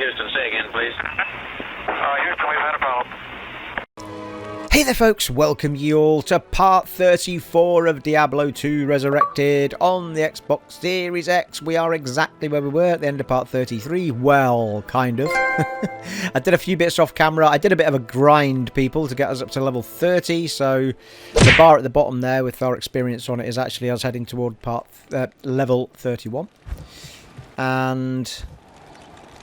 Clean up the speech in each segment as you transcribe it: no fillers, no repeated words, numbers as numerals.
Houston, say again, please. Houston, we've had a problem. Hey there folks, welcome you all to part 34 of Diablo 2 Resurrected on the Xbox Series X. We are exactly where we were at the end of part 33. Well, kind of. I did a few bits off camera. I did a bit of a grind, people, to get us up to level 30. So the bar at the bottom there with our experience on it is actually us heading toward level 31. And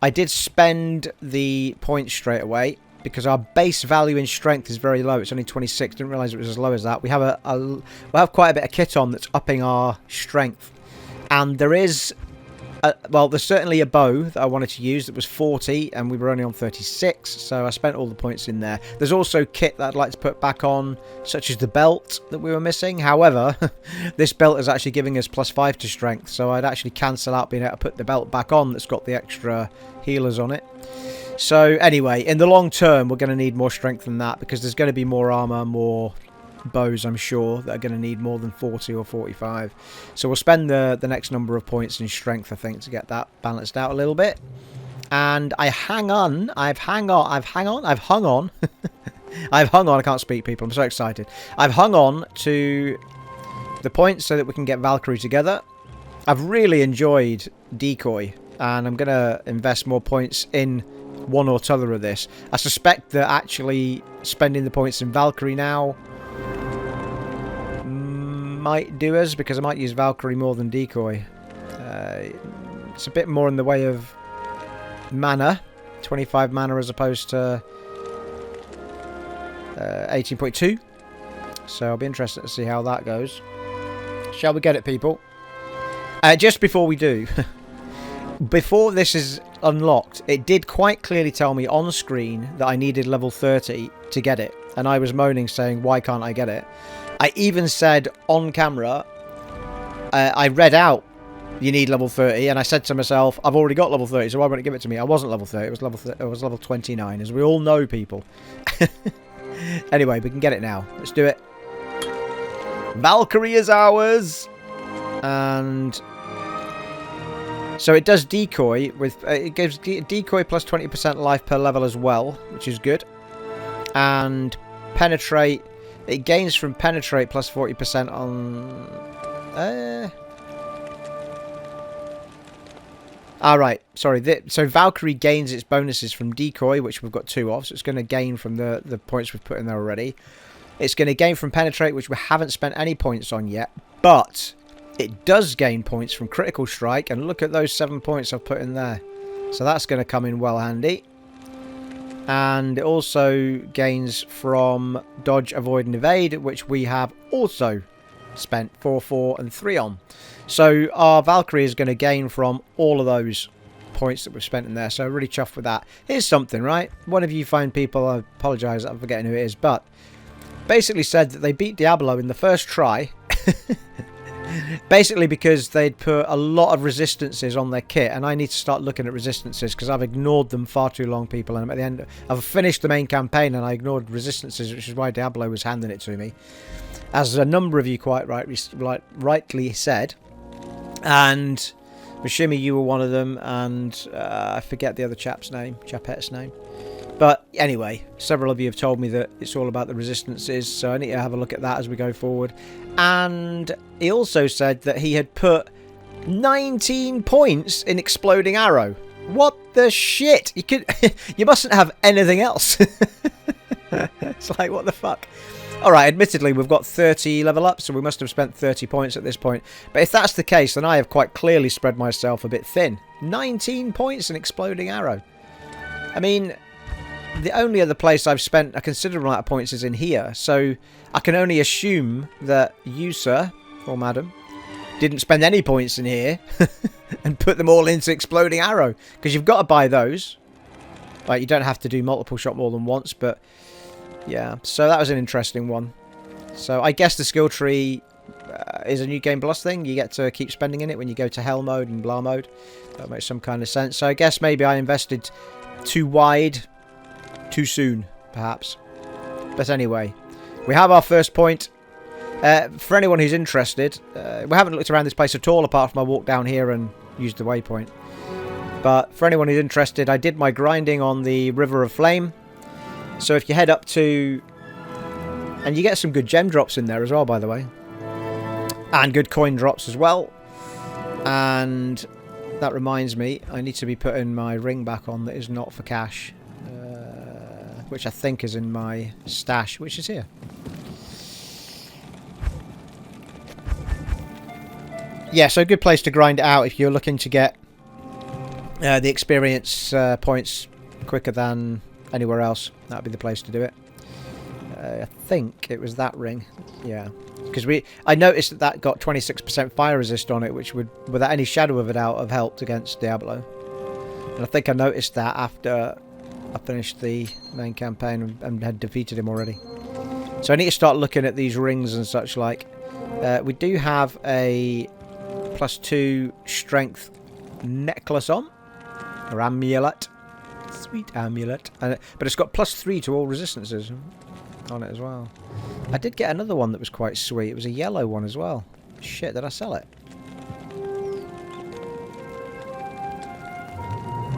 I did spend the points straight away, because our base value in strength is very low. It's only 26. Didn't realise it was as low as that. We have we'll have quite a bit of kit on that's upping our strength. And there is, well, there's certainly a bow that I wanted to use that was 40, and we were only on 36, so I spent all the points in there. There's also kit that I'd like to put back on, such as the belt that we were missing. However, this belt is actually giving us +5 to strength, so I'd actually cancel out being able to put the belt back on that's got the extra healers on it. So anyway, in the long term, we're going to need more strength than that, because there's going to be more armor, more bows, I'm sure, that are going to need more than 40 or 45. So we'll spend the next number of points in strength, I think, to get that balanced out a little bit. And I've hung on. I can't speak, people. I'm so excited. I've hung on to the points so that we can get Valkyrie together. I've really enjoyed Decoy, and I'm going to invest more points in one or t'other of this. I suspect that actually spending the points in Valkyrie now might do us, because I might use Valkyrie more than Decoy. It's a bit more in the way of mana, 25 mana as opposed to 18.2. So I'll be interested to see how that goes. Shall we get it, people? Just before we do, before this is unlocked, it did quite clearly tell me on screen that I needed level 30 to get it, and I was moaning saying, why can't I get it? I even said on camera, I read out, you need level 30, and I said to myself, I've already got level 30, so why won't it give it to me? I wasn't level 30, it was level 29, as we all know, people. Anyway, we can get it now. Let's do it. Valkyrie is ours! And so it does decoy with it gives decoy plus 20% life per level as well, which is good. And penetrate, it gains from penetrate plus 40% on alright, sorry. So Valkyrie gains its bonuses from decoy, which we've got 2 of, so it's going to gain from the points we've put in there already. It's going to gain from penetrate, which we haven't spent any points on yet, but it does gain points from critical strike, and look at those 7 points I've put in there. So that's going to come in well handy. And it also gains from dodge, avoid and evade, which we have also spent 4, 4 and 3 on. So our Valkyrie is going to gain from all of those points that we've spent in there. So really chuffed with that. Here's something, right? One of you fine people, I apologise, I'm forgetting who it is, but basically said that they beat Diablo in the first try. Basically because they'd put a lot of resistances on their kit, and I need to start looking at resistances because I've ignored them far too long, people, and at the end I've finished the main campaign and I ignored resistances, which is why Diablo was handing it to me, as a number of you quite rightly said. And Mishimi, you were one of them, and I forget the other chapet's name. But anyway, several of you have told me that it's all about the resistances, so I need to have a look at that as we go forward. And he also said that he had put 19 points in Exploding Arrow. What the shit? You mustn't have anything else. It's like, what the fuck? Alright, admittedly, we've got 30 level up, so we must have spent 30 points at this point. But if that's the case, then I have quite clearly spread myself a bit thin. 19 points in Exploding Arrow. I mean, the only other place I've spent a considerable amount of points is in here, so I can only assume that you, sir, or madam, didn't spend any points in here and put them all into Exploding Arrow, because you've got to buy those. Like, you don't have to do multiple shot more than once, but yeah, so that was an interesting one. So I guess the skill tree is a new game plus thing. You get to keep spending in it when you go to hell mode and blah mode. That makes some kind of sense. So I guess maybe I invested too wide, too soon, perhaps. But anyway, we have our first point. For anyone who's interested, we haven't looked around this place at all apart from I walked down here and used the waypoint. But for anyone who's interested, I did my grinding on the River of Flame. So if you head up to... And you get some good gem drops in there as well, by the way. And good coin drops as well. And that reminds me, I need to be putting my ring back on that is not for cash. Which I think is in my stash, which is here. Yeah, so a good place to grind it out if you're looking to get the experience points quicker than anywhere else. That would be the place to do it. I think it was that ring. Yeah. Because I noticed that that got 26% fire resist on it, which would, without any shadow of a doubt, have helped against Diablo. And I think I noticed that after I finished the main campaign and had defeated him already. So I need to start looking at these rings and such like. We do have a +2 strength necklace on. Or amulet. Sweet amulet. But it's got +3 to all resistances on it as well. I did get another one that was quite sweet. It was a yellow one as well. Shit, did I sell it?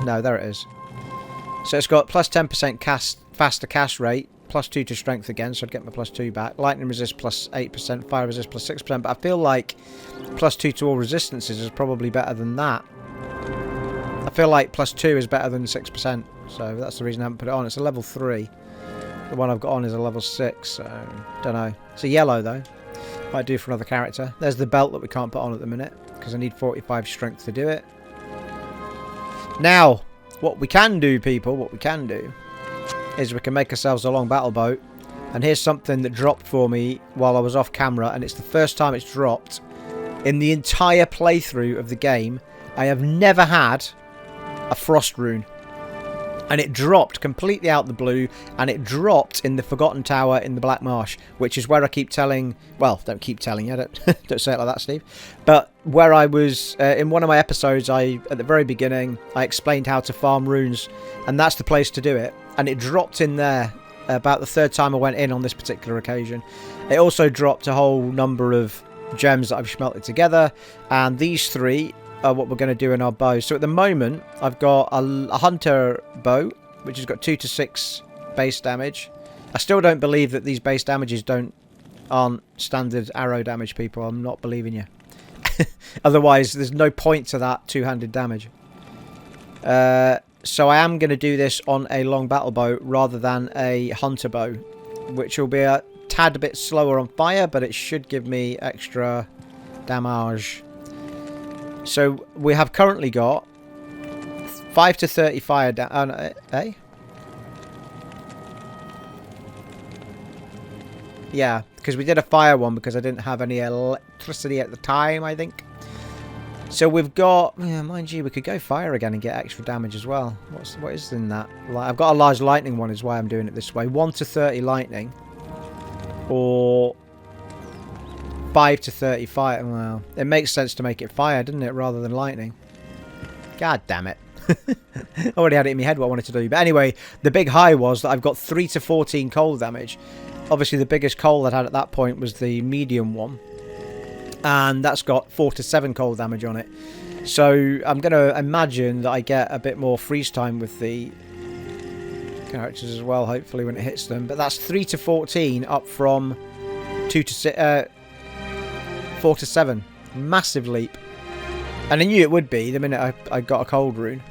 No, there it is. So it's got +10% faster cast rate, +2 to strength again, so I'd get my +2 back. Lightning resist +8%, fire resist +6%, but I feel like +2 to all resistances is probably better than that. I feel like +2 is better than 6%, so that's the reason I haven't put it on. It's a level 3. The one I've got on is a level 6, so don't know. It's a yellow though. Might do for another character. There's the belt that we can't put on at the minute, because I need 45 strength to do it. Now, what we can do, people, what we can do, is we can make ourselves a long battle boat. And here's something that dropped for me while I was off camera, and it's the first time it's dropped in the entire playthrough of the game. I have never had a frost rune. And it dropped completely out the blue, and it dropped in the Forgotten Tower in the Black Marsh, which is where I keep telling... Well, don't keep telling you, don't say it like that, Steve. But where I was, in one of my episodes, at the very beginning, I explained how to farm runes, and that's the place to do it. And it dropped in there about the third time I went in on this particular occasion. It also dropped a whole number of gems that I've smelted together, and these 3... what we're going to do in our bow. So at the moment I've got a hunter bow which has got 2 to 6 base damage. I still don't believe that these base damages aren't standard arrow damage, people. I'm not believing you. Otherwise there's no point to that two-handed damage. So I am going to do this on a long battle bow rather than a hunter bow, which will be a tad bit slower on fire, but it should give me extra damage. So we have currently got 5 to 30 fire damage. Eh? Yeah, because we did a fire one because I didn't have any electricity at the time, I think. So we've got, yeah, mind you, we could go fire again and get extra damage as well. What is in that? I've got a large lightning one, is why I'm doing it this way. 1 to 30 lightning, or 5 to 30 fire. Well, it makes sense to make it fire, doesn't it, rather than lightning? God damn it. I already had it in my head what I wanted to do. But anyway, the big high was that I've got 3 to 14 cold damage. Obviously, the biggest cold I'd had at that point was the medium one. And that's got 4 to 7 cold damage on it. So I'm going to imagine that I get a bit more freeze time with the characters as well, hopefully, when it hits them. But that's 3 to 14 up from 2 to 6... 4 to 7. Massive leap. And I knew it would be the minute I got a cold rune.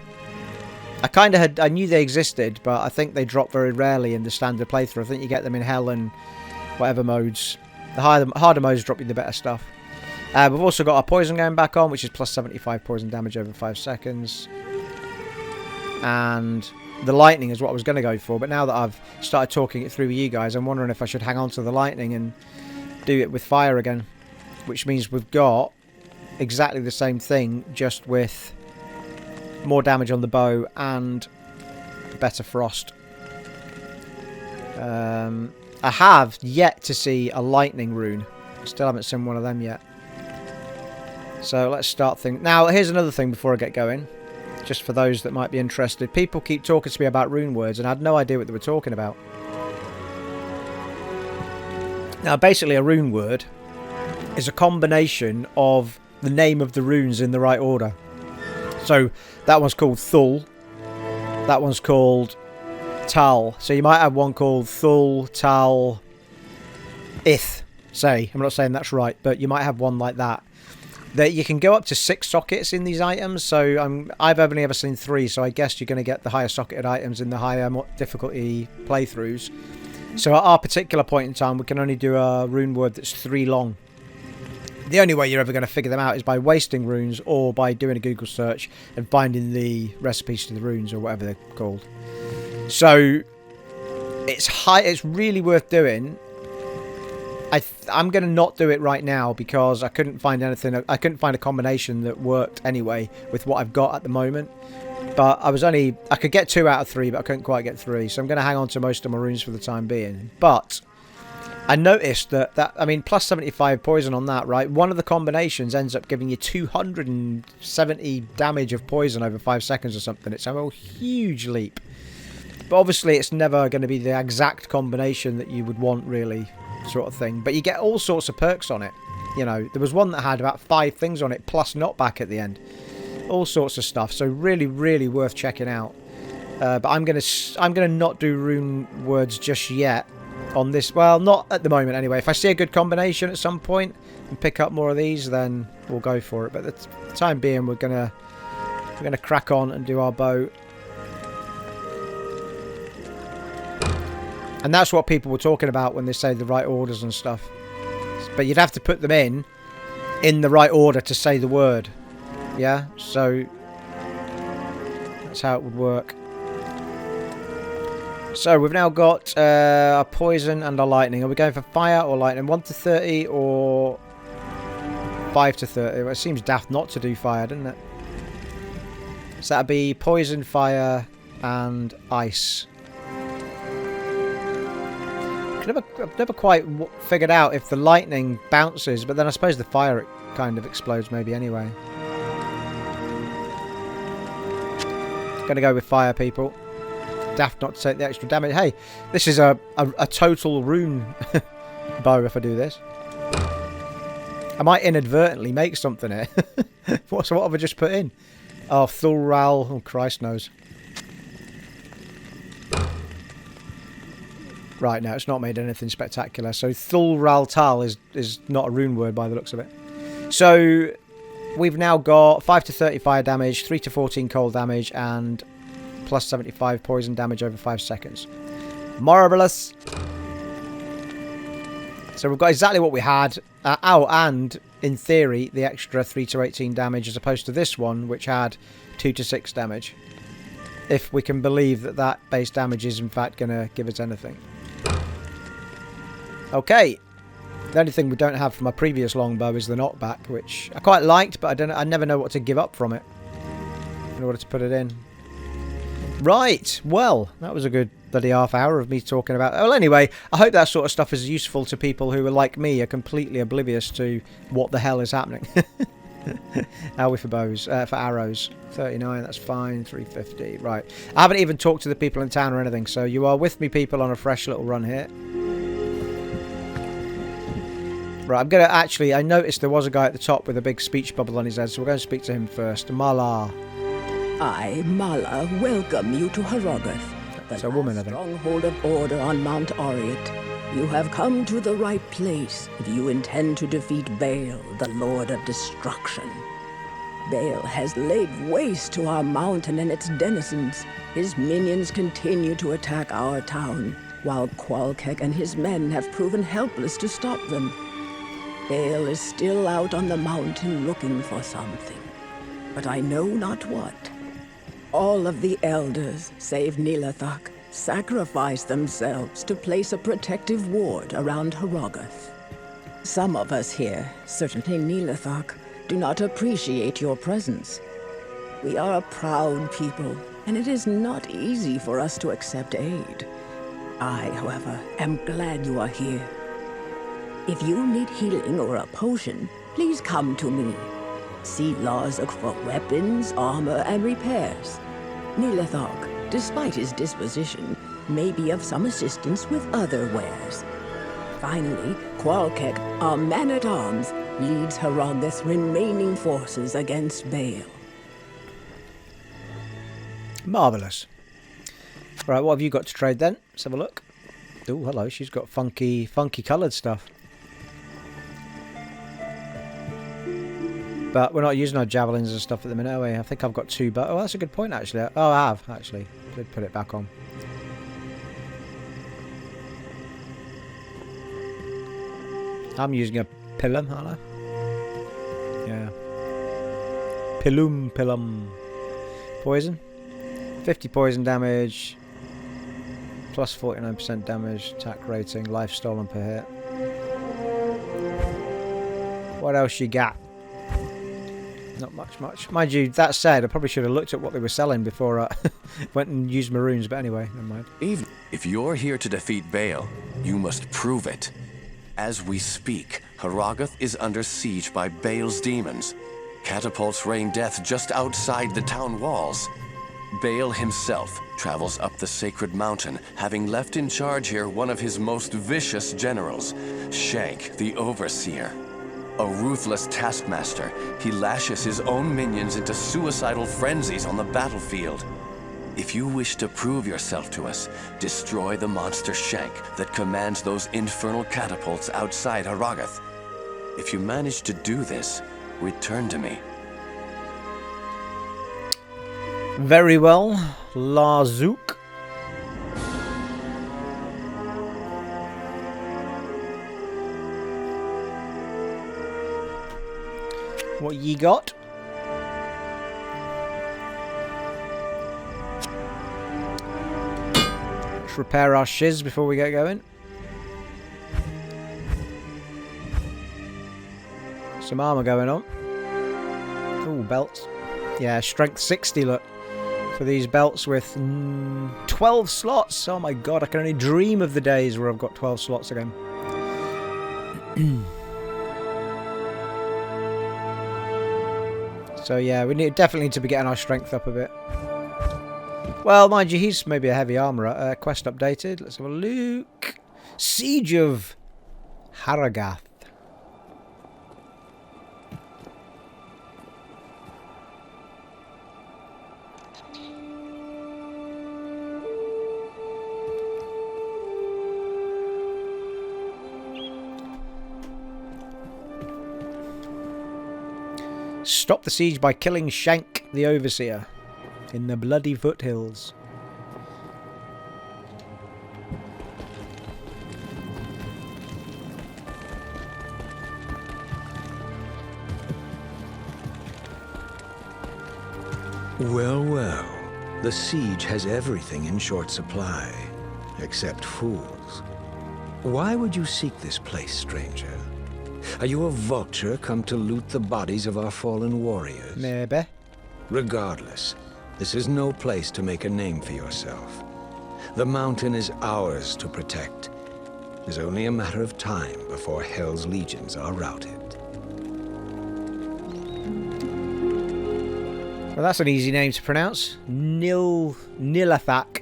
I knew they existed, but I think they drop very rarely in the standard playthrough. I think you get them in hell and whatever modes. The harder modes drop you the better stuff. We've also got our poison going back on, which is plus 75 poison damage over 5 seconds. And the lightning is what I was going to go for, but now that I've started talking it through with you guys, I'm wondering if I should hang on to the lightning and do it with fire again. Which means we've got exactly the same thing, just with more damage on the bow and better frost. I have yet to see a lightning rune. Still haven't seen one of them yet. So let's start thinking. Now, here's another thing before I get going. Just for those that might be interested. People keep talking to me about rune words, and I had no idea what they were talking about. Now, basically, a rune word is a combination of the name of the runes in the right order. So that one's called Thul. That one's called Tal. So you might have one called Thul, Tal, Ith, say. I'm not saying that's right, but you might have one like that. That you can go up to 6 sockets in these items. So I've only ever seen 3, so I guess you're going to get the higher socketed items in the higher difficulty playthroughs. So at our particular point in time, we can only do a rune word that's 3 long. The only way you're ever going to figure them out is by wasting runes or by doing a Google search and finding the recipes to the runes or whatever they're called. So it's really worth doing. I'm going to not do it right now because I couldn't find anything. I couldn't find a combination that worked anyway with what I've got at the moment. But I could get 2 out of 3, but I couldn't quite get 3. So I'm going to hang on to most of my runes for the time being. But I noticed that I mean, plus 75 poison on that, right? One of the combinations ends up giving you 270 damage of poison over 5 seconds or something. It's a huge leap. But obviously it's never going to be the exact combination that you would want, really, sort of thing. But you get all sorts of perks on it. You know, there was one that had about 5 things on it, plus knockback at the end. All sorts of stuff. So really, really worth checking out. But I'm gonna not do rune words just yet on this. Well, not at the moment anyway. If I see a good combination at some point and pick up more of these, then we'll go for it. But at the time being, we're gonna crack on and do our bow. And that's what people were talking about when they say the right orders and stuff. But you'd have to put them in the right order to say the word. Yeah, so that's how it would work. So we've now got a poison and a lightning. Are we going for fire or lightning? 1 to 30 or 5 to 30? Well, it seems daft not to do fire, doesn't it? So that'd be poison, fire, and ice. I've never quite figured out if the lightning bounces, but then I suppose the fire it kind of explodes maybe anyway. Gonna go with fire, people. Daft not to take the extra damage. Hey, this is a total rune bow if I do this. I might inadvertently make something here. What have I just put in? Oh, Thulral. Oh, Christ knows. Right, now it's not made anything spectacular. So Thulral Tal is not a rune word by the looks of it. So we've now got 5 to 30 fire damage, 3 to 14 cold damage, and plus 75 poison damage over 5 seconds. Marvellous. So we've got exactly what we had. And in theory, the extra 3 to 18 damage as opposed to this one, which had 2 to 6 damage. If we can believe that base damage is in fact going to give us anything. Okay. The only thing we don't have from my previous longbow is the knockback, which I quite liked, but I never know what to give up from it in order to put it in. Right, well, that was a good bloody half hour of me talking about... Well, anyway, I hope that sort of stuff is useful to people who are like me, are completely oblivious to what the hell is happening. How are we for bows? For arrows. 39, that's fine. 350, right. I haven't even talked to the people in town or anything, so you are with me, people, on a fresh little run here. Right, I'm going to actually... I noticed there was a guy at the top with a big speech bubble on his head, so we're going to speak to him first. Malah. I, Malah, welcome you to Harrogath, the woman, I think. stronghold of order on Mount Arreat. You have come to the right place if you intend to defeat Baal, the Lord of Destruction. Baal has laid waste to our mountain and its denizens. His minions continue to attack our town, while Wual-Kehk and his men have proven helpless to stop them. Baal is still out on the mountain looking for something, but I know not what. All of the elders, save Nihlathak, sacrifice themselves to place a protective ward around Harrogath. Some of us here, certainly Nihlathak, do not appreciate your presence. We are a proud people, and it is not easy for us to accept aid. I, however, am glad you are here. If you need healing or a potion, please come to me. See Larzuk for weapons, armor, and repairs. Nihlathak, despite his disposition, may be of some assistance with other wares. Finally, Wual-Kehk, our man-at-arms, leads Harrogath's remaining forces against Baal. Marvellous. Right, what have you got to trade then? Let's have a look. Oh, hello. She's got funky coloured stuff. But we're not using our javelins and stuff at the minute, are we? I think I've got 2, but... Oh, that's a good point, actually. Oh, I have, actually. Did put it back on. I'm using a pilum, aren't I? Yeah. Pilum. Poison. 50 poison damage. Plus 49% damage. Attack rating. Life stolen per hit. What else you got? Not much. Mind you, that said, I probably should have looked at what they were selling before I went and used maroons, but anyway, never mind. Even if you're here to defeat Baal, you must prove it. As we speak, Harrogath is under siege by Baal's demons. Catapults rain death just outside the town walls. Baal himself travels up the sacred mountain, having left in charge here one of his most vicious generals, Shenk, the Overseer. A ruthless taskmaster, he lashes his own minions into suicidal frenzies on the battlefield. If you wish to prove yourself to us, destroy the monster Shenk that commands those infernal catapults outside Harrogath. If you manage to do this, return to me. Very well, Larzuk. What ye got? Let's repair our shiz before we get going. Some armor going on. Ooh, belts. Yeah, strength 60, look. For these belts with 12 slots. Oh my god, I can only dream of the days where I've got 12 slots again. So yeah, we definitely need to be getting our strength up a bit. Well, mind you, he's maybe a heavy armourer. Quest updated. Let's have a look. Siege of Harrogath. Stop the siege by killing Shenk, the Overseer, in the bloody foothills. Well, the siege has everything in short supply, except fools. Why would you seek this place, stranger? Are you a vulture come to loot the bodies of our fallen warriors? Maybe. Regardless, this is no place to make a name for yourself. The mountain is ours to protect. It's only a matter of time before Hell's legions are routed. Well, that's an easy name to pronounce. Nihlathak.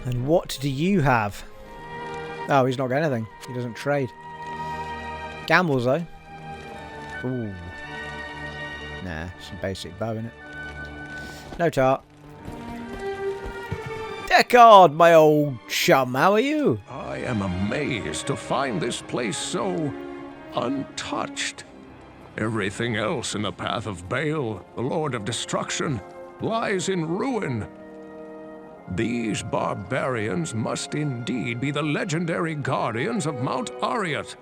And what do you have? Oh, he's not got anything. He doesn't trade. Gambles, though. Ooh. Nah, some basic bow in it. No tart. Deckard, my old chum, how are you? I am amazed to find this place so untouched. Everything else in the path of Baal, the Lord of Destruction, lies in ruin. These barbarians must indeed be the legendary guardians of Mount Arreat.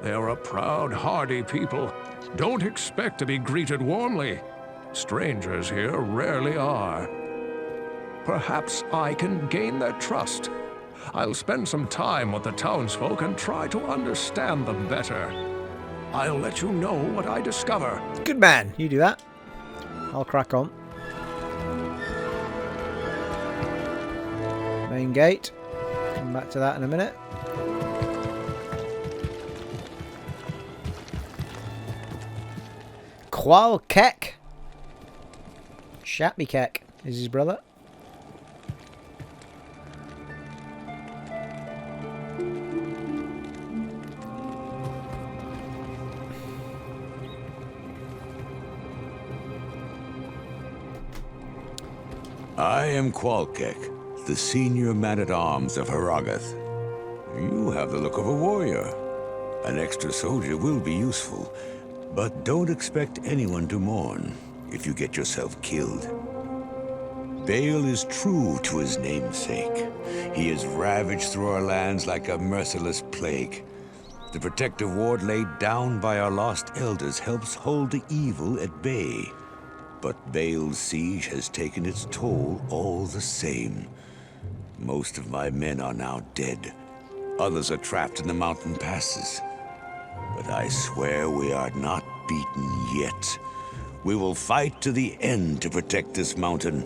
They are a proud, hardy people. Don't expect to be greeted warmly. Strangers here rarely are. Perhaps I can gain their trust. I'll spend some time with the townsfolk and try to understand them better. I'll let you know what I discover. Good man, you do that. I'll crack on. Main gate. Come back to that in a minute. Wual-Kehk. Kehk is his brother. I am Wual-Kehk, the senior man-at-arms of Harrogath. You have the look of a warrior. An extra soldier will be useful, but don't expect anyone to mourn if you get yourself killed. Bale is true to his namesake. He has ravaged through our lands like a merciless plague. The protective ward laid down by our lost elders helps hold the evil at bay. But Bale's siege has taken its toll all the same. Most of my men are now dead. Others are trapped in the mountain passes. But I swear we are not beaten yet. We will fight to the end to protect this mountain.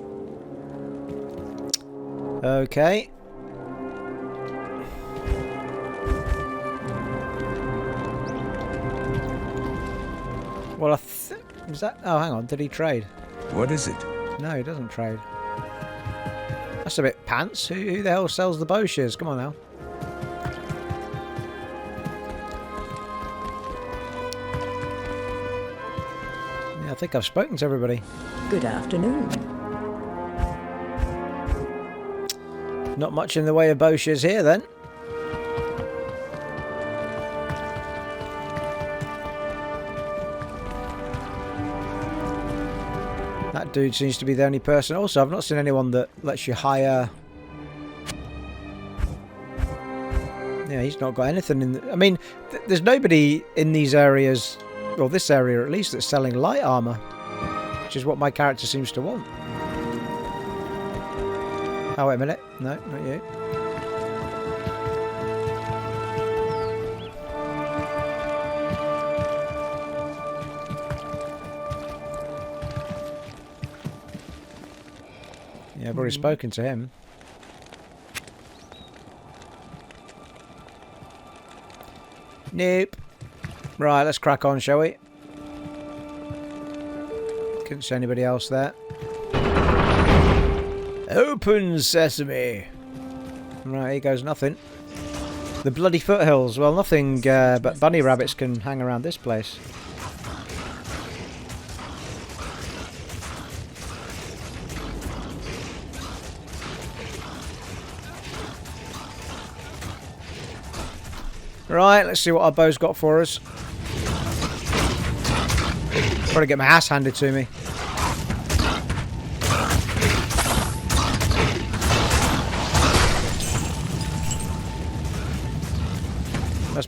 Okay. Well, was that? Oh, hang on. Did he trade? What is it? No, he doesn't trade. That's a bit pants. Who the hell sells the bow shears? Come on now. Yeah, I think I've spoken to everybody. Good afternoon. Not much in the way of bow shears here, then. That dude seems to be the only person. Also, I've not seen anyone that lets you hire. Yeah, he's not got anything in. I mean, there's nobody in these areas, or this area at least, that's selling light armor, which is what my character seems to want. Oh, wait a minute. No, not you. Yeah, I've already spoken to him. Nope. Right, let's crack on, shall we? Couldn't see anybody else there. Open sesame. Right, here goes nothing. The bloody foothills. Well, nothing but bunny rabbits can hang around this place. Right, let's see what our bow's got for us. Probably get my ass handed to me.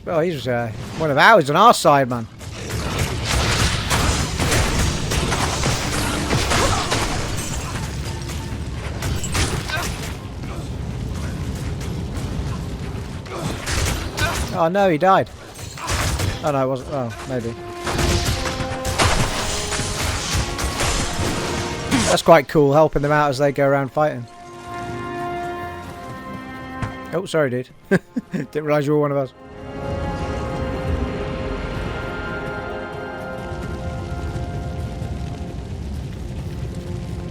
Oh, he's one of ours on our side, man. Oh no, he died. Oh no, it wasn't. Oh, maybe. That's quite cool, helping them out as they go around fighting. Oh, sorry, dude. Didn't realise you were one of us.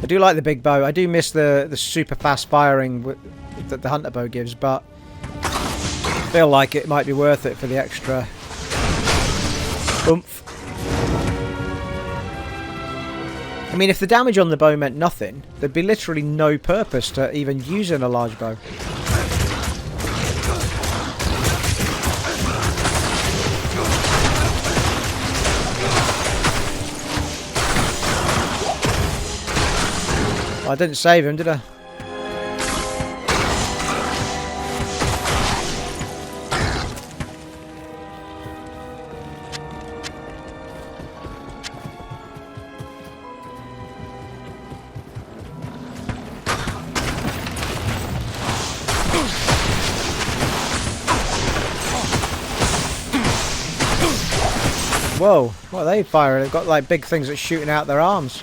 I do like the big bow. I do miss the super fast firing that the hunter bow gives, but I feel like it might be worth it for the extra oomph. I mean, if the damage on the bow meant nothing, there'd be literally no purpose to even using a large bow. I didn't save him, did I? Whoa, what are they firing? They've got like big things that's shooting out their arms.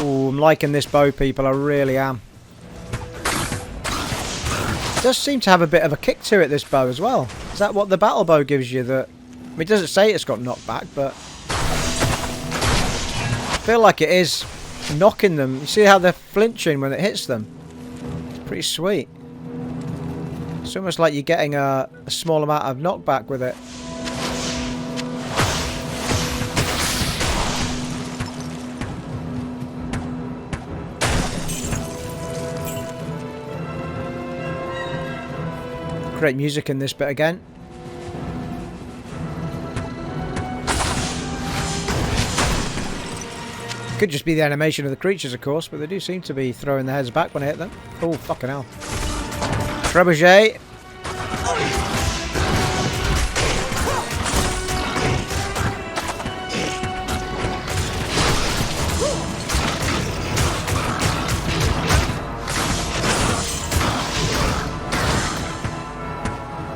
Ooh, I'm liking this bow, people. I really am. It does seem to have a bit of a kick to it, this bow, as well. Is that what the battle bow gives you? That, I mean, it doesn't say it's got knockback, but I feel like it is knocking them. You see how they're flinching when it hits them? It's pretty sweet. It's almost like you're getting a small amount of knockback with it. Great music in this bit again. Could just be the animation of the creatures, of course, but they do seem to be throwing their heads back when I hit them. Oh, fucking hell. Trebuchet.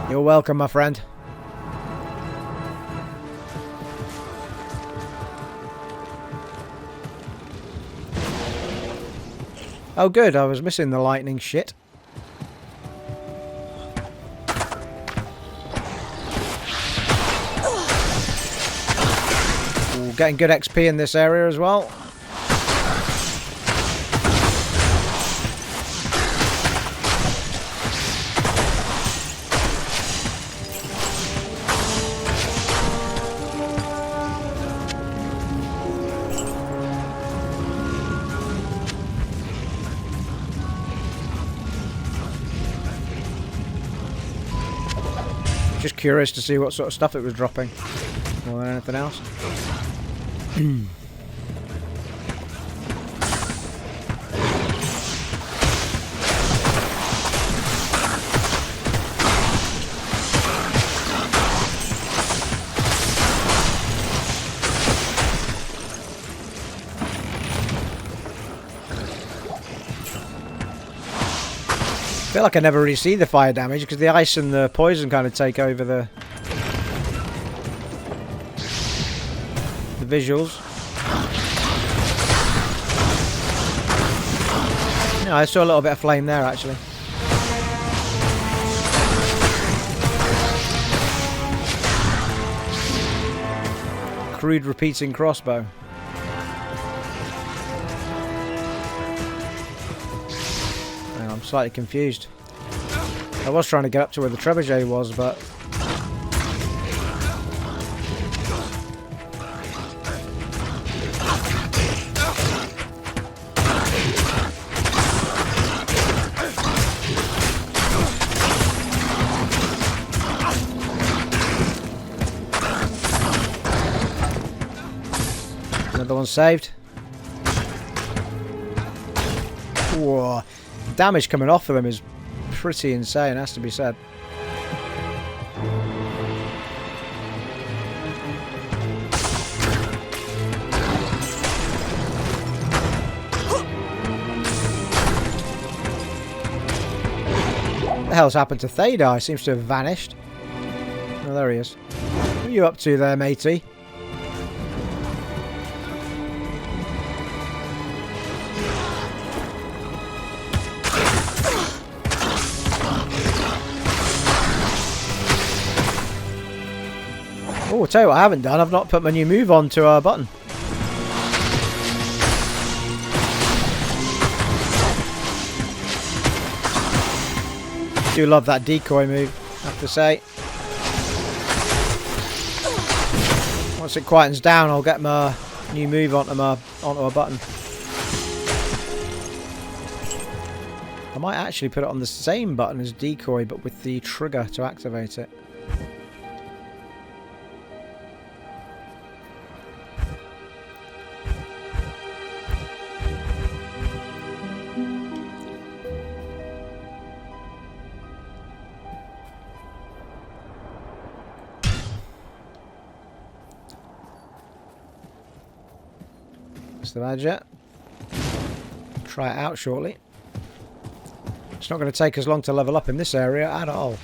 You're welcome, my friend. Oh good, I was missing the lightning shit. Ooh, getting good XP in this area as well. Just curious to see what sort of stuff it was dropping more than anything else. I feel like I never really see the fire damage because the ice and the poison kind of take over the visuals. Yeah, I saw a little bit of flame there actually. Crude repeating crossbow. I'm slightly confused. I was trying to get up to where the trebuchet was, but another one saved. Whoa. Damage coming off of them is pretty insane, has to be said. What the hell's happened to Thadai? Seems to have vanished. Oh, there he is. What are you up to there, matey? Oh, I'll tell you what I haven't done. I've not put my new move on to our button. Do love that decoy move, I have to say. Once it quietens down, I'll get my new move onto a button. I might actually put it on the same button as decoy, but with the trigger to activate it. The badger. Try it out shortly. It's not going to take us long to level up in this area at all.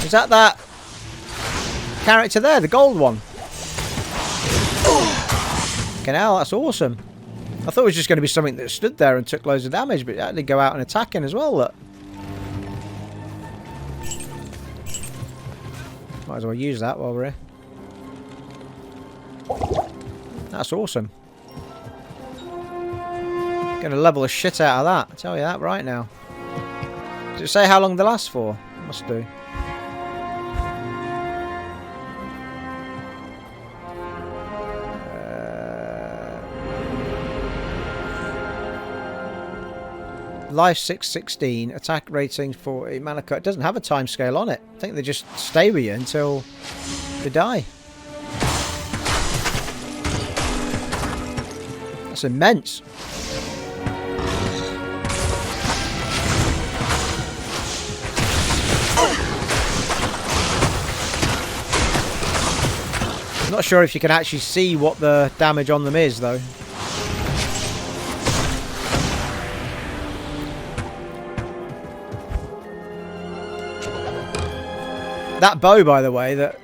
Is that character there, the gold one? Fucking hell, that's awesome. I thought it was just going to be something that stood there and took loads of damage, but it had to go out and attacking as well, look. Might as well use that while we're here. That's awesome. Going to level the shit out of that, I'll tell you that right now. Does it say how long they last for? It must do. life 616, attack rating 40, mana cut. It doesn't have a time scale on it. I think they just stay with you until they die. That's immense. I'm not sure if you can actually see what the damage on them is, though. That bow, by the way, that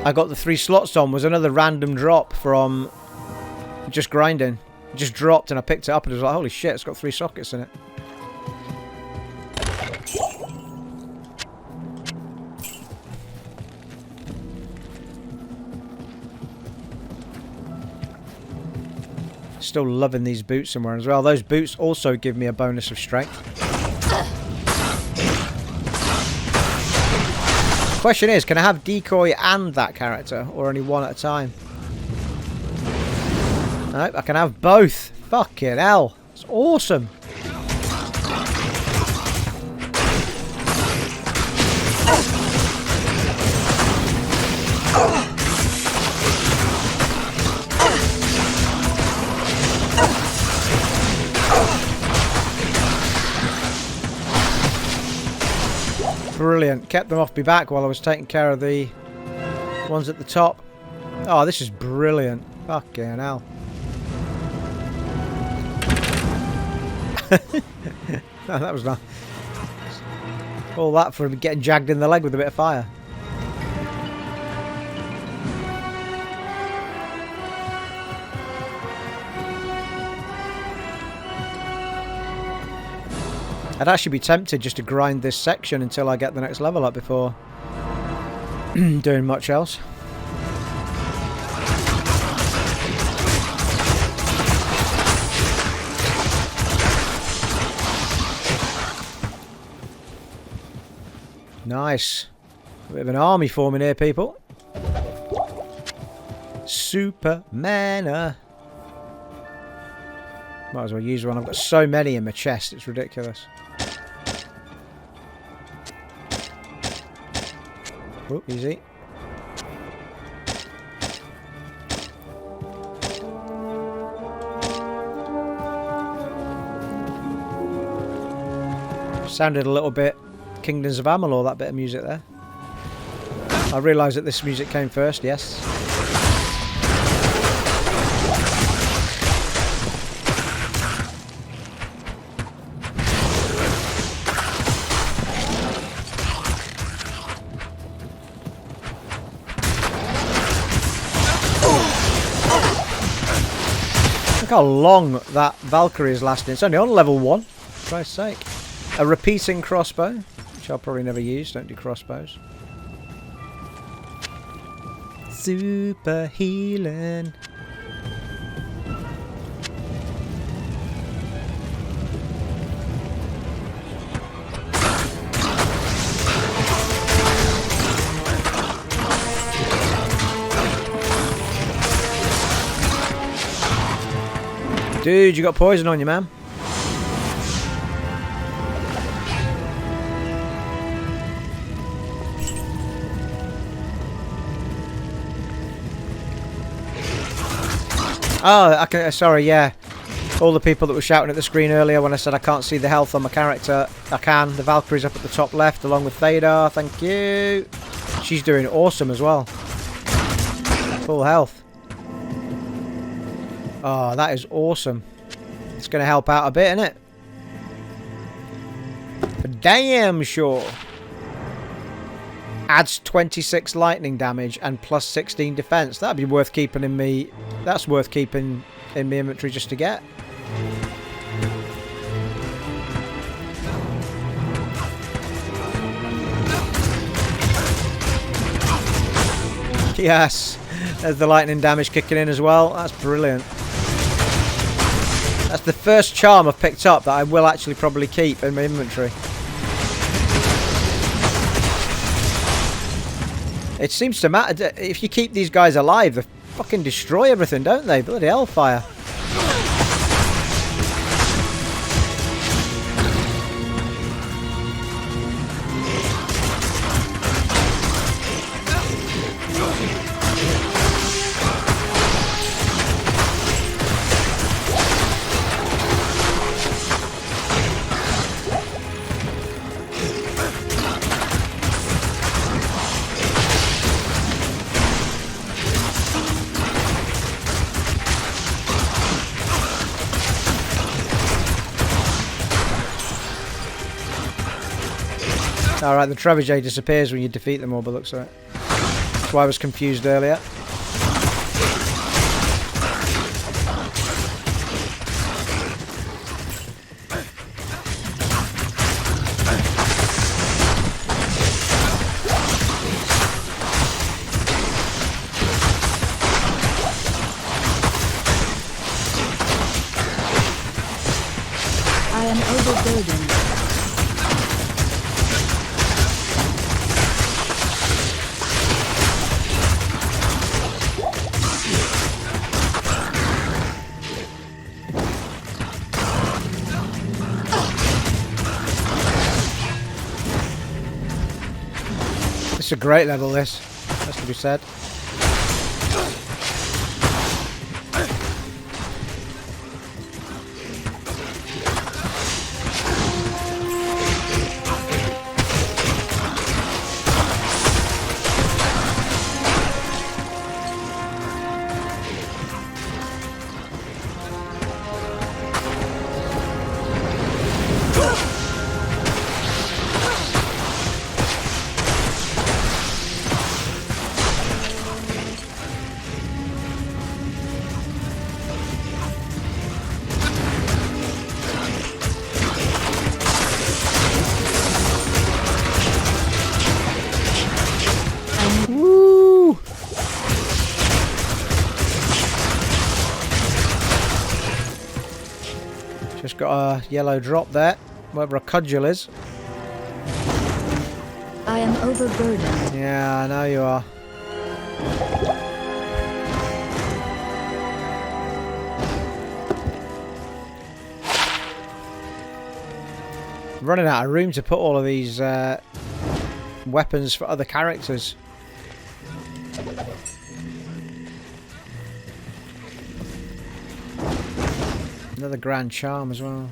I got the 3 slots on was another random drop from just grinding. It just dropped and I picked it up and it was like, holy shit, it's got 3 sockets in it. Still loving these boots somewhere as well. Those boots also give me a bonus of strength. Question is, can I have decoy and that character, or only one at a time? Nope, I can have both. Fucking hell. It's awesome. Brilliant. Kept them off my back while I was taking care of the ones at the top. Oh, this is brilliant. Fucking hell. Oh, that was nice. All that for getting jagged in the leg with a bit of fire. I'd actually be tempted just to grind this section until I get the next level up before doing much else. Nice. A bit of an army forming here, people. Super mana. Might as well use one. I've got so many in my chest, it's ridiculous. Oh, easy. Sounded a little bit Kingdoms of Amalur, that bit of music there. I realised that this music came first, yes. Look how long that Valkyrie is lasting. It's only on level 1, for Christ's sake. A repeating crossbow, which I'll probably never use, don't do crossbows. Super healing. Dude, you got poison on you, man. Oh, I can. Sorry, yeah. All the people that were shouting at the screen earlier when I said I can't see the health on my character, I can. The Valkyrie's up at the top left, along with Thadar. Thank you. She's doing awesome as well. Full health. Oh, that is awesome. It's going to help out a bit, isn't it? For damn sure. Adds 26 lightning damage and plus 16 defense. That'd be worth keeping in me. That's worth keeping in my inventory just to get. Yes. There's the lightning damage kicking in as well. That's brilliant. That's the first charm I've picked up that I will actually probably keep in my inventory. It seems to matter. If you keep these guys alive, they fucking destroy everything, don't they? Bloody hellfire. Alright, the trebuchet disappears when you defeat them all, but looks like. That's why I was confused earlier. I am overburdened. It's a great level, this. Has to be said. Woo! Just got a yellow drop there, wherever a cudgel is. I am overburdened. Yeah, I know you are. I'm running out of room to put all of these weapons for other characters. Another grand charm as well.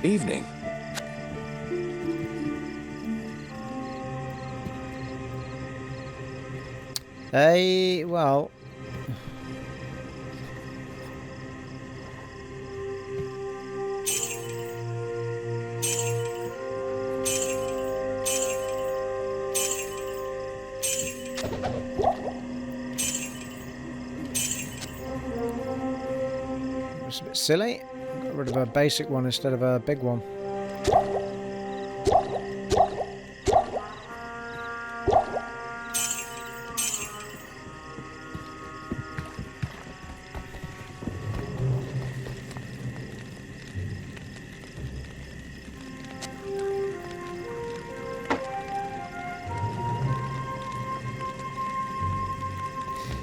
Evening. Hey, well. It's a bit silly. Got rid of a basic one instead of a big one.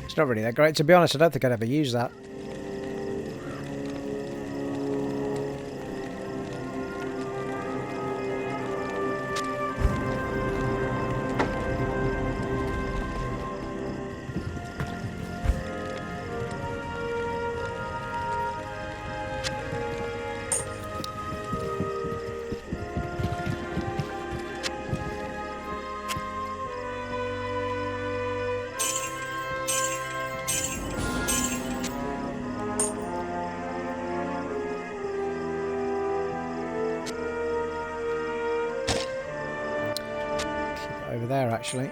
It's not really that great. To be honest, I don't think I'd ever use that. Over there, actually.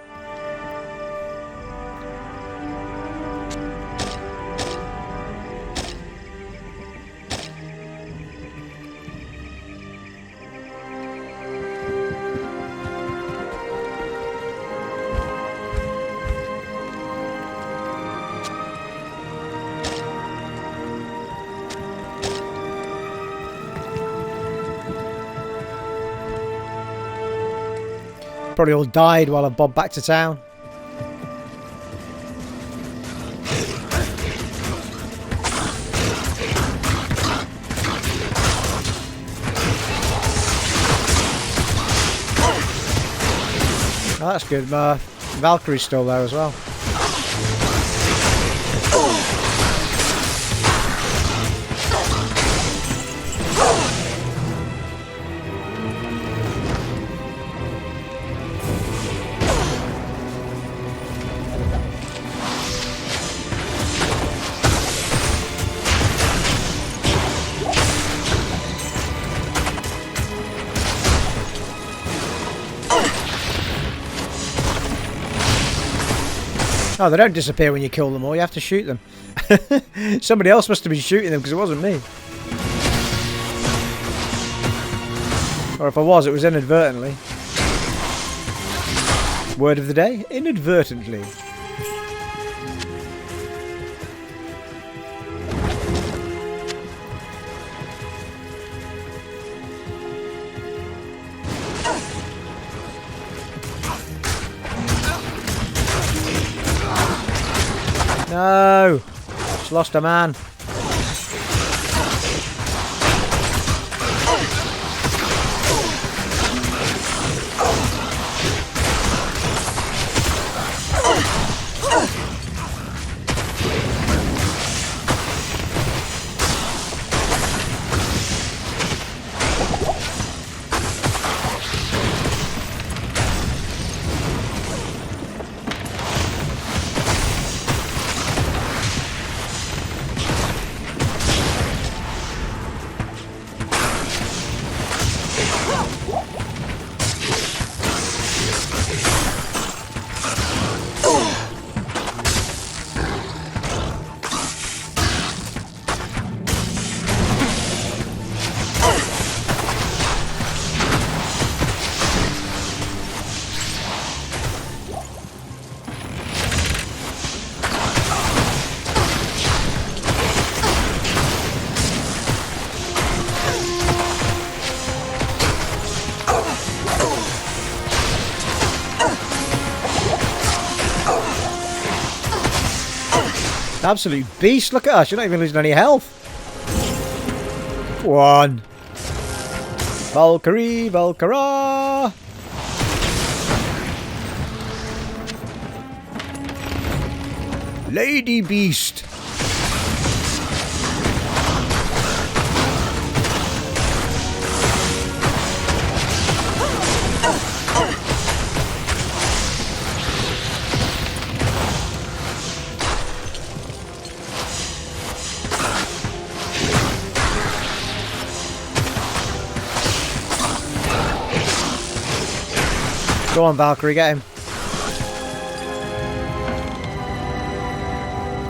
Probably all died while I bobbed back to town. Oh, that's good. Valkyrie's still there as well. Oh, they don't disappear when you kill them all. You have to shoot them. Somebody else must have been shooting them because it wasn't me. Or if I was, it was inadvertently. Word of the day? Inadvertently. No! Just lost a man. Absolute beast. Look at us. You're not even losing any health. One. Valkyrie, Valkyra. Lady Beast. Go on, Valkyrie, get him.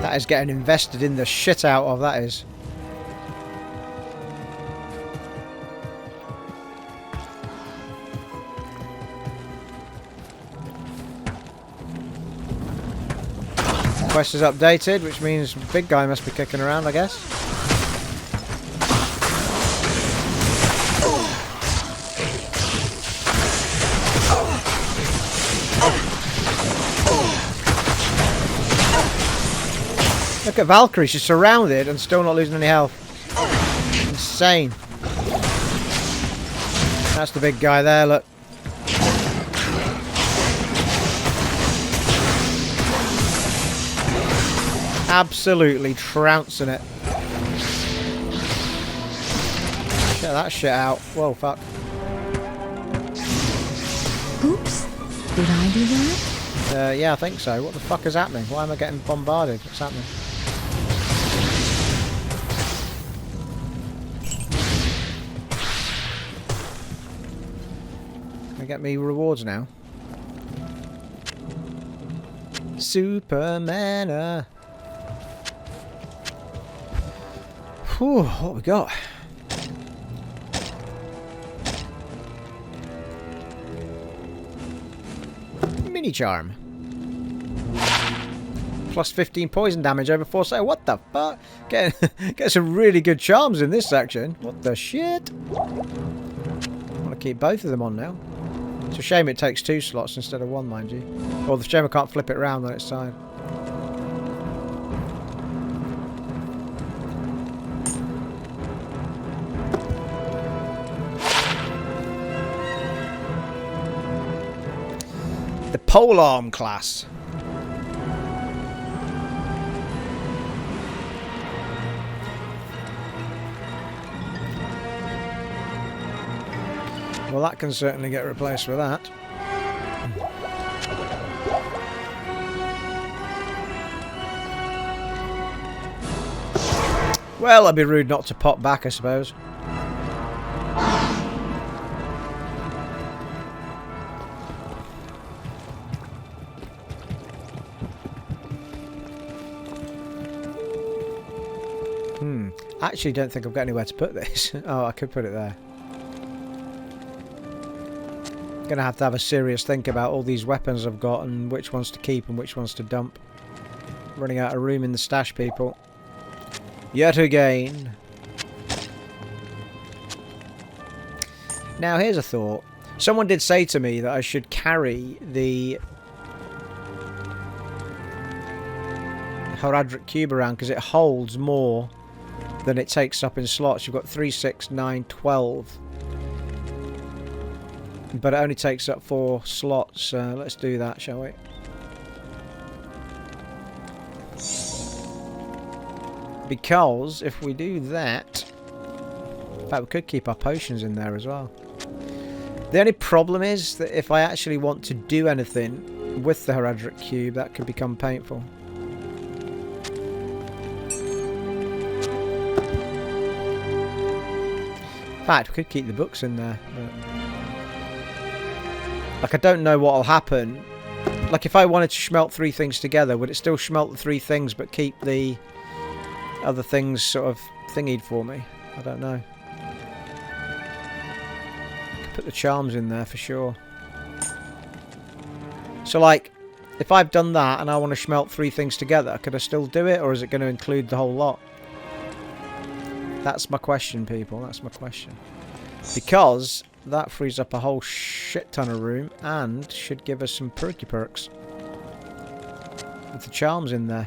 That is getting invested in the shit out of, that is. Quest is updated, which means big guy must be kicking around, I guess. Look at Valkyrie, she's surrounded and still not losing any health. Insane. That's the big guy there, look. Absolutely trouncing it. Check that shit out. Whoa, fuck. Oops. Did I do that? Yeah, I think so. What the fuck is happening? Why am I getting bombarded? What's happening? Get me rewards now. Superman. Whew, what we got? Mini charm. Plus 15 poison damage over 4 seconds. What the fuck? Get some really good charms in this section. What the shit? I want to keep both of them on now. It's a shame it takes 2 slots instead of 1, mind you. Or the shame I can't flip it round on its side. The polearm class. Well, that can certainly get replaced with that. Well, it'd be rude not to pop back, I suppose. I actually don't think I've got anywhere to put this. Oh, I could put it there. Gonna have to have a serious think about all these weapons I've got and which ones to keep and which ones to dump. Running out of room in the stash, people. Yet again. Now, here's a thought. Someone did say to me that I should carry the Resurrected cube around because it holds more than it takes up in slots. You've got 3, 6, 9, 12. But it only takes up 4 slots. Let's do that, shall we? Because if we do that... In fact, we could keep our potions in there as well. The only problem is that if I actually want to do anything with the Harrogath cube, that could become painful. In fact, we could keep the books in there. But... Like, I don't know what'll happen. Like, if I wanted to smelt 3 things together, would it still smelt the 3 things but keep the other things sort of thingied for me? I don't know. Could put the charms in there for sure. So, like, if I've done that and I want to smelt 3 things together, could I still do it, or is it going to include the whole lot? That's my question, people. That's my question. Because that frees up a whole shit ton of room and should give us some perky perks. With the charms in there.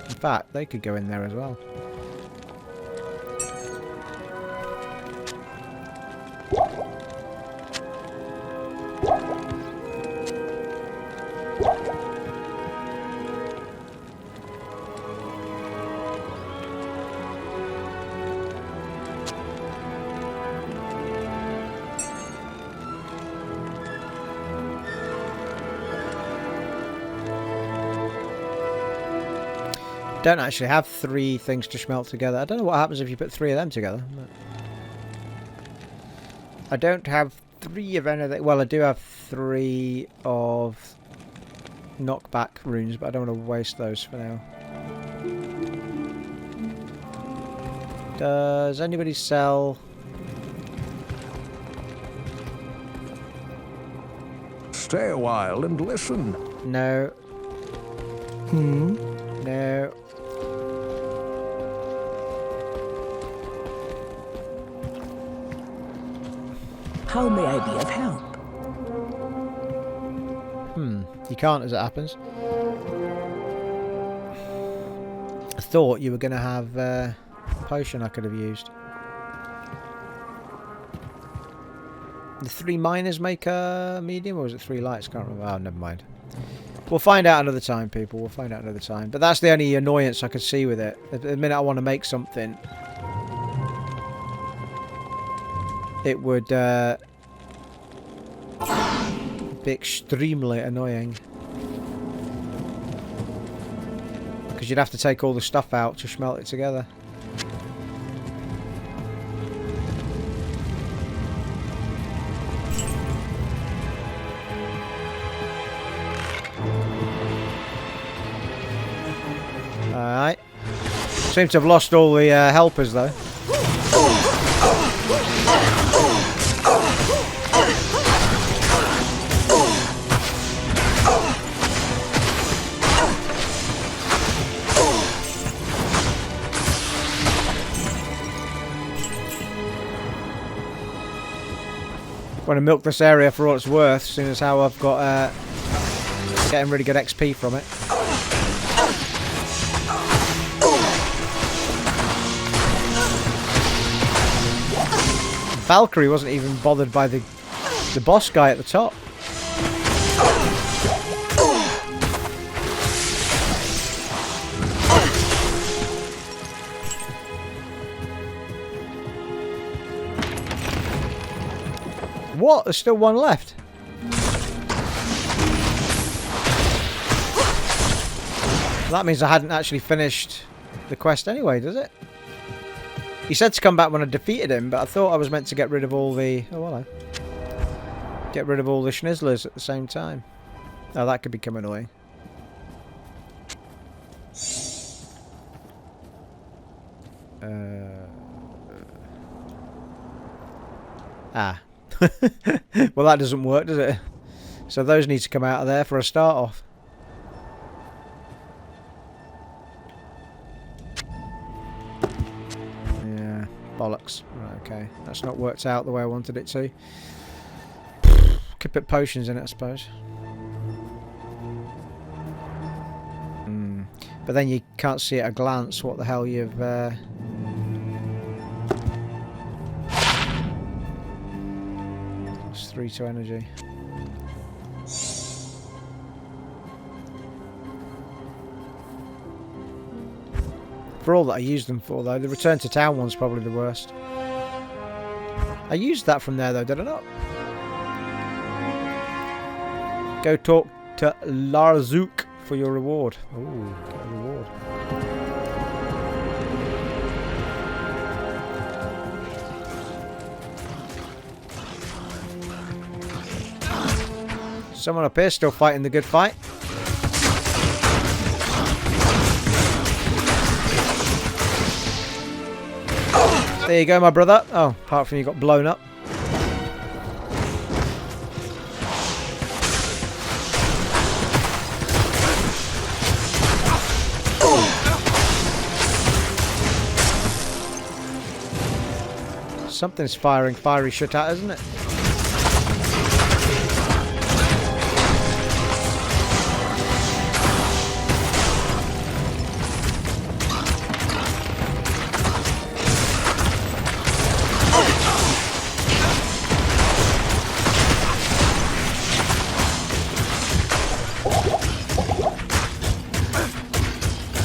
In fact, they could go in there as well. Don't actually have 3 things to smelt together. I don't know what happens if you put 3 of them together. But I don't have 3 of anything. Well, I do have 3 of knockback runes, but I don't want to waste those for now. Does anybody sell? Stay a while and listen. No. No. How may I be of help? You can't, as it happens. I thought you were going to have a potion I could have used. The 3 miners make a medium, or was it 3 lights? Can't remember. Oh, never mind. We'll find out another time, people. We'll find out another time. But that's the only annoyance I could see with it. At the minute I want to make something, it would be extremely annoying. Because you'd have to take all the stuff out to smelt it together. Alright. Seem to have lost all the helpers though. Want to milk this area for all it's worth, seeing as how I've got getting really good XP from it. Valkyrie wasn't even bothered by the boss guy at the top. What? There's still one left. That means I hadn't actually finished the quest anyway, does it? He said to come back when I defeated him, but I thought I was meant to get rid of all the... Oh, hello. Get rid of all the schnizzlers at the same time. Oh, that could become annoying. Well, that doesn't work, does it? So those need to come out of there for a start off. Yeah, bollocks. Right, okay. That's not worked out the way I wanted it to. Could put potions in it, I suppose. But then you can't see at a glance what the hell you've... It's 3 to energy. For all that I used them for, though, the return to town one's probably the worst. I used that from there, though, did I not? Go talk to Larzuk for your reward. Ooh, get a reward. Someone up here still fighting the good fight. There you go, my brother. Oh, apart from you got blown up. Something's firing fiery shit at, isn't it?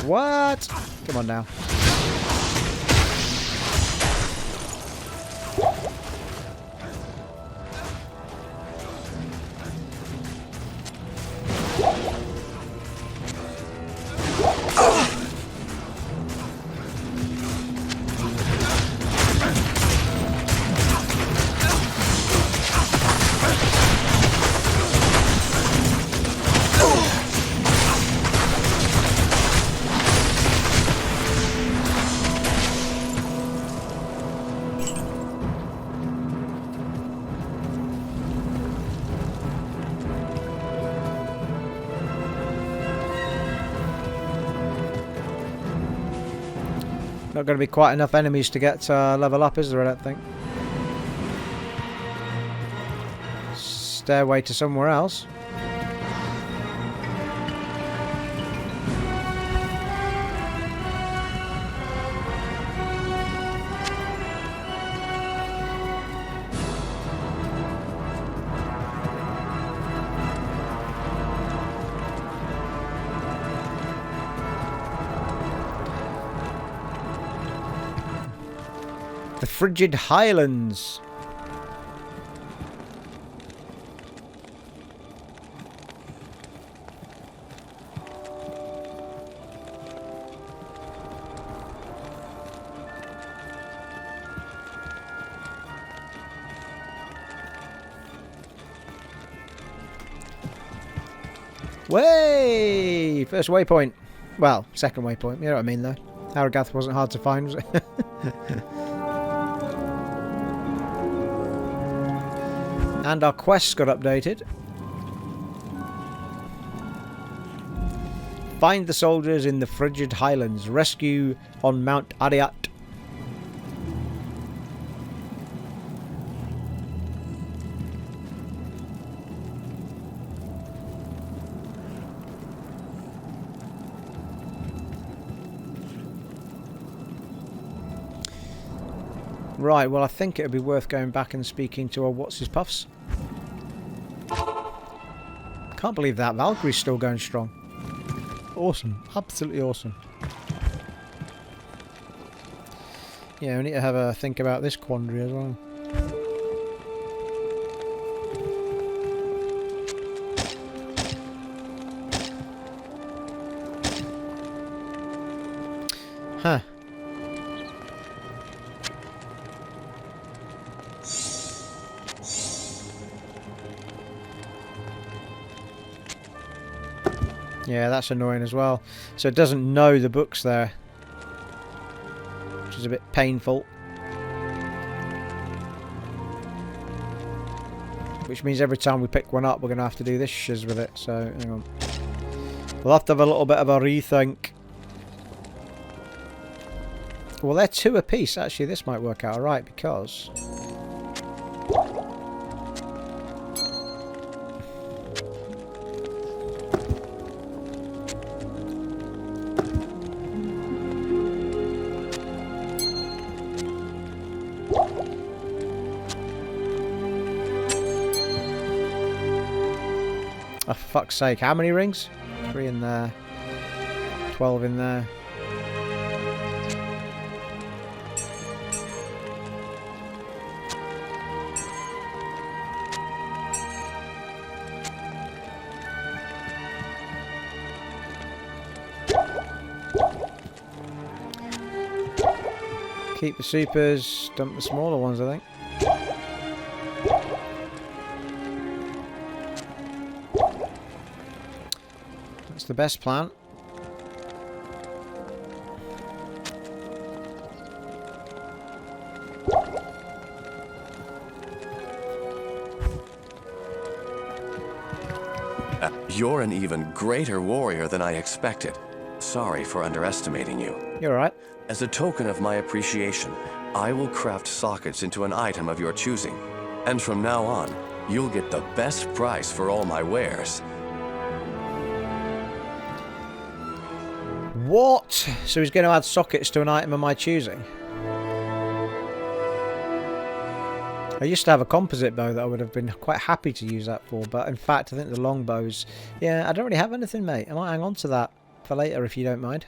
What? Come on now. Not going to be quite enough enemies to get level up, is there? I don't think. Stairway to somewhere else. The frigid highlands. Way! First waypoint. Well, second waypoint. You know what I mean, though. Harrogath wasn't hard to find, was it? And our quests got updated. Find the soldiers in the frigid highlands. Rescue on Mount Arreat. Right, well I think it would be worth going back and speaking to our What's-His-Puffs. Can't believe that Valkyrie's still going strong. Awesome. Absolutely awesome. Yeah, we need to have a think about this quandary as well. Huh. Yeah, that's annoying as well. So it doesn't know the book's there. which is a bit painful. Which means every time we pick one up, we're going to have to do this shiz with it. So, hang on. We'll have to have a little bit of a rethink. Well, they're 2 apiece. Actually, this might work out alright because... Oh, for fuck's sake. How many rings? 3 in there. 12 in there. Keep the supers, dump the smaller ones, I think. That's the best plan. You're an even greater warrior than I expected. Sorry for underestimating you. You're alright. As a token of my appreciation, I will craft sockets into an item of your choosing. And from now on, you'll get the best price for all my wares. What? So he's going to add sockets to an item of my choosing? I used to have a composite bow that I would have been quite happy to use that for, but in fact I think the longbows... Yeah, I don't really have anything, mate. I might hang on to that for later if you don't mind.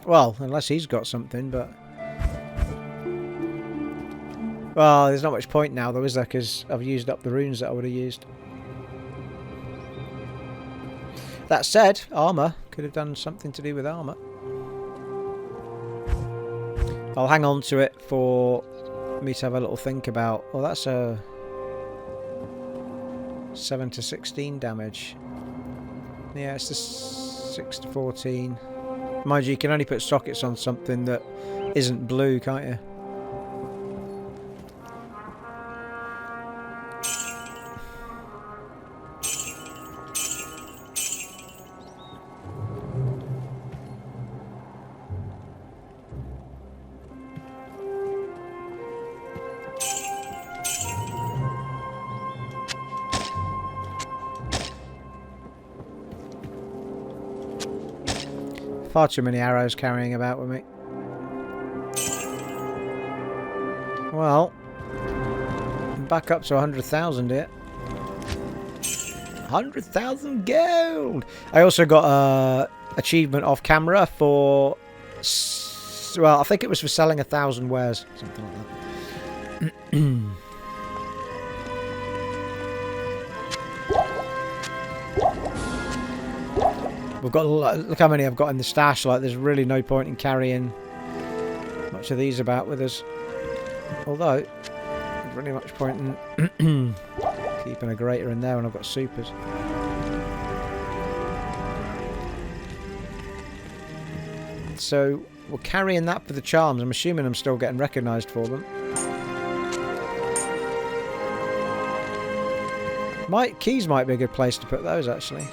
Well, unless he's got something, but... Well, there's not much point now though, is there? Because I've used up the runes that I would have used. That said, armour. Could have done something to do with armour. I'll hang on to it for me to have a little think about. Well, that's a 7 to 16 damage. Yeah, it's the 6 to 14. Mind you, you can only put sockets on something that isn't blue, can't you? Far too many arrows carrying about with me. Well, I'm back up to 100,000 here. 100,000 gold! I also got a achievement off camera for... Well, I think it was for selling 1,000 wares. Something like that. We've got, look how many I've got in the stash. Like, there's really no point in carrying much of these about with us. Although, there's really much point in keeping a greater in there when I've got supers. So, we're carrying that for the charms. I'm assuming I'm still getting recognised for them. Keys might be a good place to put those, actually.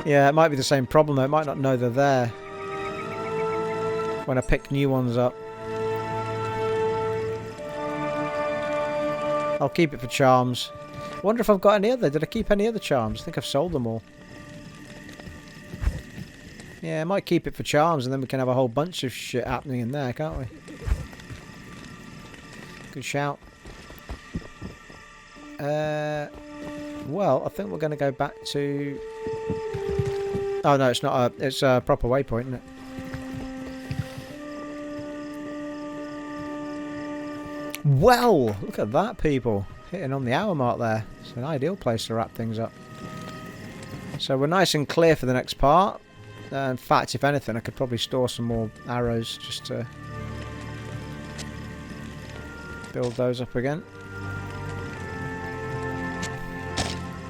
Yeah, it might be the same problem though. It might not know they're there when I pick new ones up. I'll keep it for charms. I wonder if I've got any other. Did I keep any other charms? I think I've sold them all. Yeah, I might keep it for charms and then we can have a whole bunch of shit happening in there, can't we? Good shout. Well, I think we're going to go back to... Oh no, it's not a... It's a proper waypoint, isn't it? Well, look at that, people. Hitting on the hour mark there. It's an ideal place to wrap things up. So we're nice and clear for the next part. In fact, if anything, I could probably store some more arrows just to build those up again.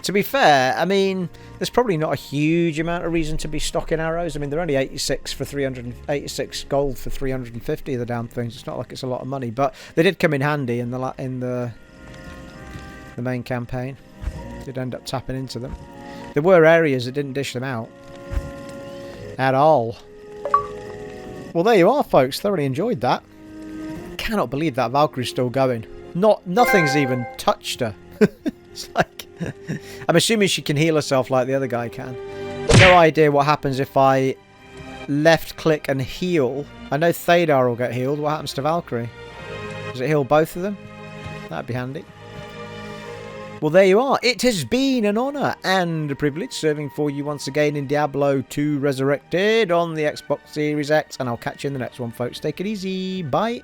To be fair, I mean, there's probably not a huge amount of reason to be stocking arrows. I mean, they're only 86 for 386 gold for 350 of the damn things. It's not like it's a lot of money, but they did come in handy in the main campaign. Did end up tapping into them. There were areas that didn't dish them out at all. Well, there you are, folks. Thoroughly enjoyed that. Cannot believe that Valkyrie's still going. Nothing's even touched her. It's like, I'm assuming she can heal herself like the other guy can. No idea what happens if I left click and heal. I know Thadar will get healed. What happens to Valkyrie? Does it heal both of them? That'd be handy. Well, there you are. It has been an honour and a privilege serving for you once again in Diablo 2 Resurrected on the Xbox Series X. And I'll catch you in the next one, folks. Take it easy. Bye.